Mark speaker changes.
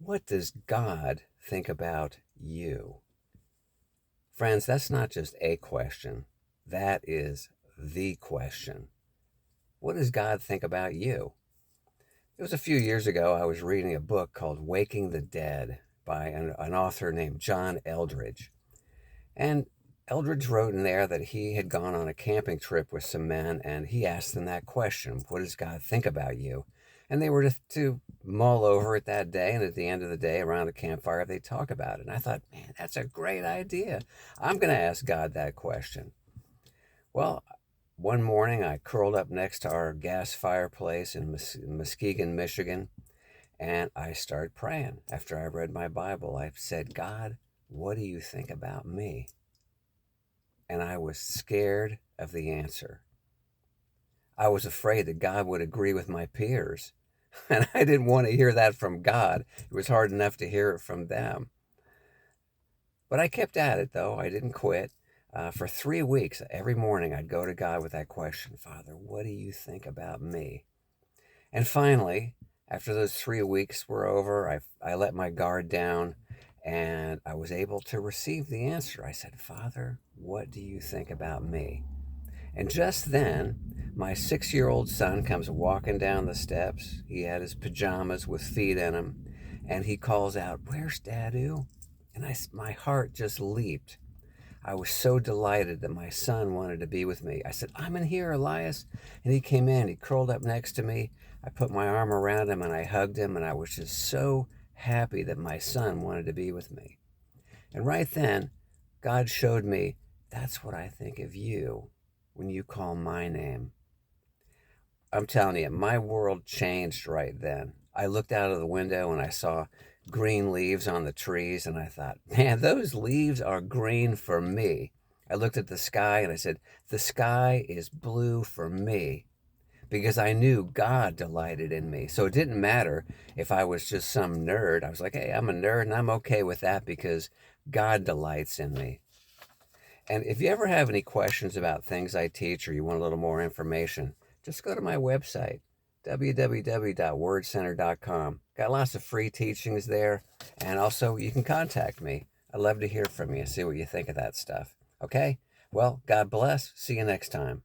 Speaker 1: What does God think about you? Friends, that's not just a question. That is the question. What does God think about you? It was a few years ago, I was reading a book called Waking the Dead by an author named John Eldredge. And Eldredge wrote in there that he had gone on a camping trip with some men and he asked them that question: what does God think about you? And they were to mull over it that day. And at the end of the day, around a campfire, they talk about it. And I thought, man, that's a great idea. I'm going to ask God that question. Well, one morning I curled up next to our gas fireplace in Muskegon, Michigan, and I started praying. After I read my Bible, I said, God, what do you think about me? And I was scared of the answer. I was afraid that God would agree with my peers. And I didn't want to hear that from God. It was hard enough to hear it from them. But I kept at it, though. I didn't quit. For 3 weeks, every morning, I'd go to God with that question: Father, what do you think about me? And finally, after those 3 weeks were over, I let my guard down and I was able to receive the answer. I said, Father, what do you think about me? And just then, my 6-year-old son comes walking down the steps. He had his pajamas with feet in them, and he calls out, Where's Dadu? And my heart just leaped. I was so delighted that my son wanted to be with me. I said, I'm in here, Elias. And he came in, he curled up next to me. I put my arm around him and I hugged him, and I was just so happy that my son wanted to be with me. And right then, God showed me, that's what I think of you when you call my name. I'm telling you, my world changed right then. I looked out of the window and I saw green leaves on the trees, and I thought, man, those leaves are green for me. I looked at the sky and I said, the sky is blue for me, because I knew God delighted in me. So it didn't matter if I was just some nerd. I was like, hey, I'm a nerd and I'm okay with that because God delights in me. And if you ever have any questions about things I teach or you want a little more information, just go to my website, www.wordcenter.com. Got lots of free teachings there. And also, you can contact me. I'd love to hear from you and see what you think of that stuff. Okay? Well, God bless. See you next time.